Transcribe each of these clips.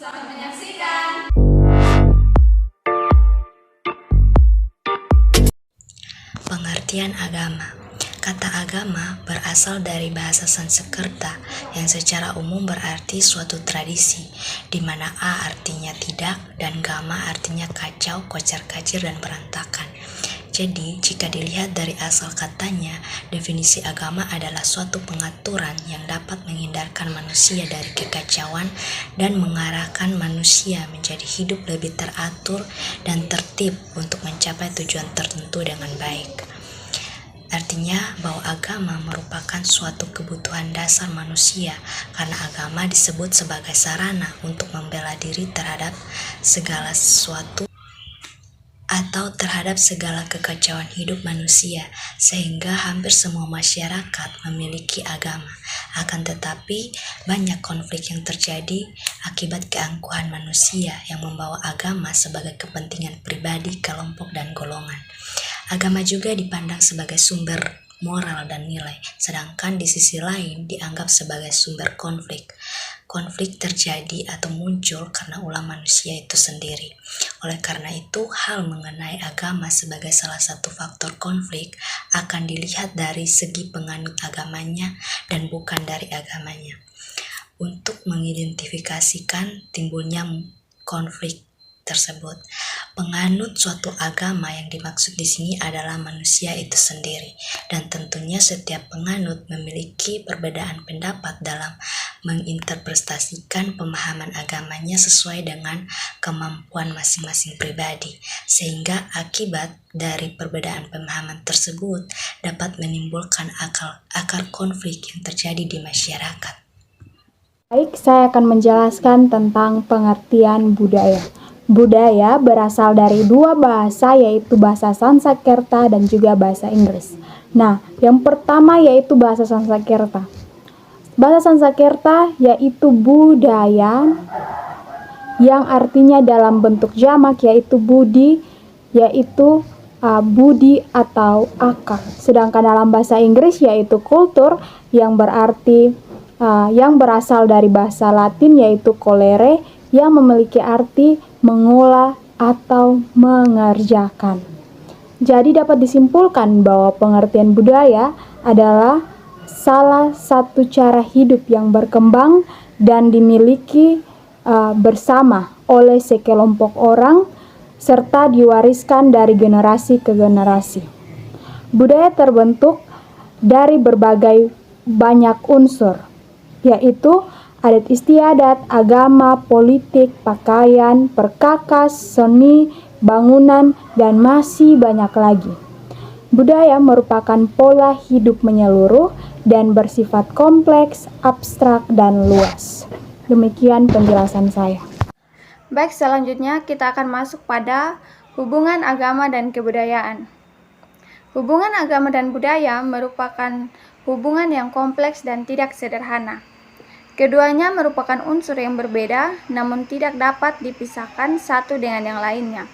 Selamat menyaksikan. Pengertian agama. Kata agama berasal dari bahasa Sanskerta yang secara umum berarti suatu tradisi, di mana a artinya tidak dan gama artinya kacau, kocar-kacir, dan berantakan. Jadi, jika dilihat dari asal katanya, definisi agama adalah suatu pengaturan yang dapat menghindarkan manusia dari kekacauan dan mengarahkan manusia menjadi hidup lebih teratur dan tertib untuk mencapai tujuan tertentu dengan baik. Artinya bahwa agama merupakan suatu kebutuhan dasar manusia karena agama disebut sebagai sarana untuk membela diri terhadap segala sesuatu atau terhadap segala kekacauan hidup manusia, sehingga hampir semua masyarakat memiliki agama. Akan tetapi, banyak konflik yang terjadi akibat keangkuhan manusia yang membawa agama sebagai kepentingan pribadi, kelompok, dan golongan. Agama juga dipandang sebagai sumber moral dan nilai, sedangkan di sisi lain dianggap sebagai sumber konflik. Konflik terjadi atau muncul karena ulah manusia itu sendiri. Oleh karena itu, hal mengenai agama sebagai salah satu faktor konflik akan dilihat dari segi penganut agamanya dan bukan dari agamanya. Untuk mengidentifikasikan timbulnya konflik tersebut, penganut suatu agama yang dimaksud di sini adalah manusia itu sendiri, dan tentunya setiap penganut memiliki perbedaan pendapat dalam menginterpretasikan pemahaman agamanya sesuai dengan kemampuan masing-masing pribadi, sehingga akibat dari perbedaan pemahaman tersebut dapat menimbulkan akar konflik yang terjadi di masyarakat. Baik, saya akan menjelaskan tentang pengertian budaya. Budaya berasal dari dua bahasa, yaitu bahasa Sanskerta dan juga bahasa Inggris. Nah, yang pertama yaitu bahasa Sanskerta. Bahasa Sanskerta yaitu budaya, yang artinya dalam bentuk jamak yaitu budi, yaitu budi atau akar. Sedangkan dalam bahasa Inggris yaitu kultur, yang berarti yang berasal dari bahasa Latin yaitu colere, yang memiliki arti mengolah atau mengerjakan. Jadi dapat disimpulkan bahwa pengertian budaya adalah salah satu cara hidup yang berkembang dan dimiliki bersama oleh sekelompok orang serta diwariskan dari generasi ke generasi. Budaya terbentuk dari berbagai banyak unsur, yaitu adat istiadat, agama, politik, pakaian, perkakas, seni, bangunan, dan masih banyak lagi. Budaya merupakan pola hidup menyeluruh dan bersifat kompleks, abstrak, dan luas. Demikian penjelasan saya. Baik, selanjutnya kita akan masuk pada hubungan agama dan kebudayaan. Hubungan agama dan budaya merupakan hubungan yang kompleks dan tidak sederhana. Keduanya merupakan unsur yang berbeda, namun tidak dapat dipisahkan satu dengan yang lainnya.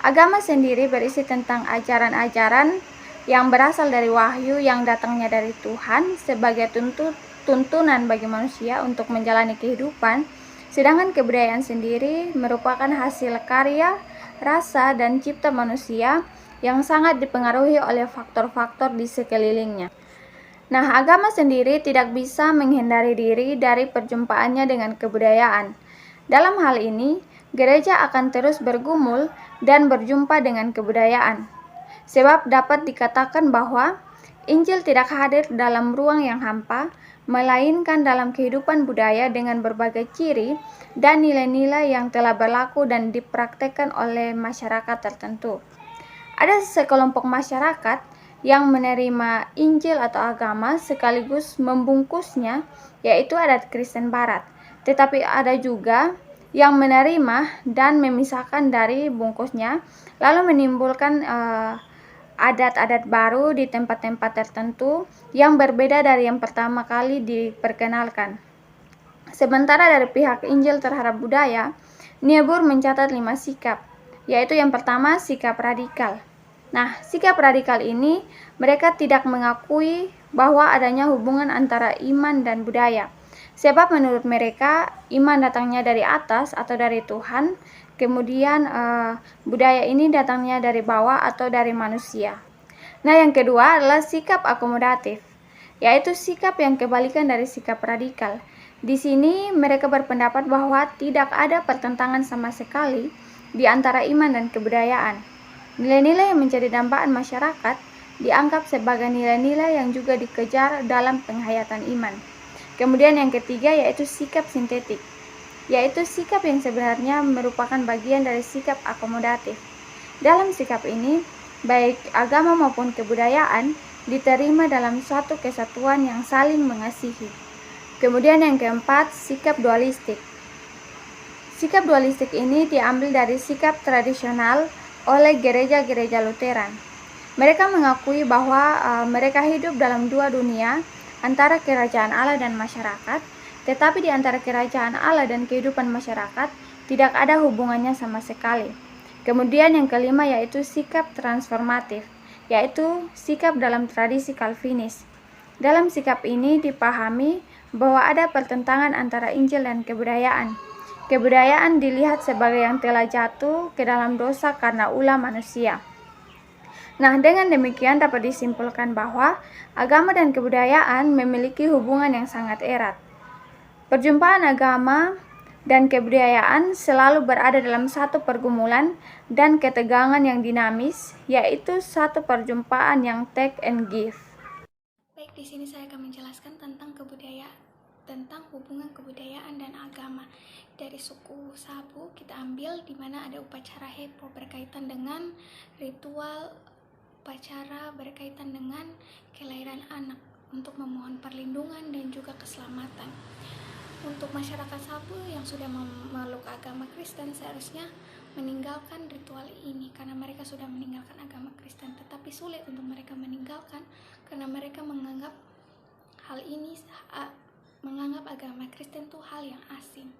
Agama sendiri berisi tentang ajaran-ajaran yang berasal dari wahyu yang datangnya dari Tuhan sebagai tuntunan bagi manusia untuk menjalani kehidupan, sedangkan kebudayaan sendiri merupakan hasil karya, rasa, dan cipta manusia yang sangat dipengaruhi oleh faktor-faktor di sekelilingnya. Nah, agama sendiri tidak bisa menghindari diri dari perjumpaannya dengan kebudayaan. Dalam hal ini, gereja akan terus bergumul dan berjumpa dengan kebudayaan. Sebab dapat dikatakan bahwa Injil tidak hadir dalam ruang yang hampa, melainkan dalam kehidupan budaya dengan berbagai ciri dan nilai-nilai yang telah berlaku dan dipraktekkan oleh masyarakat tertentu. Ada sekelompok masyarakat yang menerima Injil atau agama sekaligus membungkusnya, yaitu adat Kristen Barat. Tetapi ada juga yang menerima dan memisahkan dari bungkusnya, lalu menimbulkan adat-adat baru di tempat-tempat tertentu yang berbeda dari yang pertama kali diperkenalkan. Sementara dari pihak Injil terhadap budaya, Niebuhr mencatat 5 sikap, yaitu yang pertama sikap radikal. Nah, sikap radikal ini mereka tidak mengakui bahwa adanya hubungan antara iman dan budaya. Sebab menurut mereka iman datangnya dari atas atau dari Tuhan, kemudian budaya ini datangnya dari bawah atau dari manusia. Nah, yang kedua adalah sikap akomodatif, yaitu sikap yang kebalikan dari sikap radikal. Di sini mereka berpendapat bahwa tidak ada pertentangan sama sekali di antara iman dan kebudayaan. Nilai-nilai yang menjadi dambaan masyarakat dianggap sebagai nilai-nilai yang juga dikejar dalam penghayatan iman. Kemudian yang ketiga yaitu sikap sintetik, yaitu sikap yang sebenarnya merupakan bagian dari sikap akomodatif. Dalam sikap ini, baik agama maupun kebudayaan diterima dalam suatu kesatuan yang saling mengasihi. Kemudian yang keempat, sikap dualistik. Sikap dualistik ini diambil dari sikap tradisional oleh gereja-gereja Lutheran. Mereka mengakui bahwa mereka hidup dalam dua dunia, antara kerajaan Allah dan masyarakat, tetapi di antara kerajaan Allah dan kehidupan masyarakat tidak ada hubungannya sama sekali. Kemudian yang kelima yaitu sikap transformatif, yaitu sikap dalam tradisi Calvinis. Dalam sikap ini dipahami bahwa ada pertentangan antara Injil dan kebudayaan. Kebudayaan dilihat sebagai yang telah jatuh ke dalam dosa karena ulah manusia. Nah, dengan demikian dapat disimpulkan bahwa agama dan kebudayaan memiliki hubungan yang sangat erat. Perjumpaan agama dan kebudayaan selalu berada dalam satu pergumulan dan ketegangan yang dinamis, yaitu satu perjumpaan yang take and give. Baik, di sini saya akan menjelaskan tentang hubungan kebudayaan dan agama. Dari suku Sabu kita ambil di mana ada upacara Hepo berkaitan dengan ritual upacara berkaitan dengan kelahiran anak untuk memohon perlindungan dan juga keselamatan. Untuk masyarakat Sabu yang sudah memeluk agama Kristen seharusnya meninggalkan ritual ini karena mereka sudah meninggalkan agama Kristen, tetapi sulit untuk mereka meninggalkan karena mereka menganggap agama Kristen itu hal yang asing.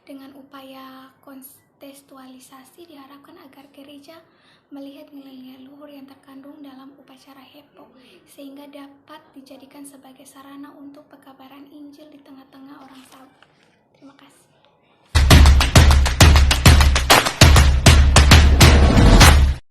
Dengan upaya kontekstualisasi diharapkan agar gereja melihat nilai-nilai luhur yang terkandung dalam upacara Hepo sehingga dapat dijadikan sebagai sarana untuk pekabaran Injil di tengah-tengah orang Sabu. Terima kasih.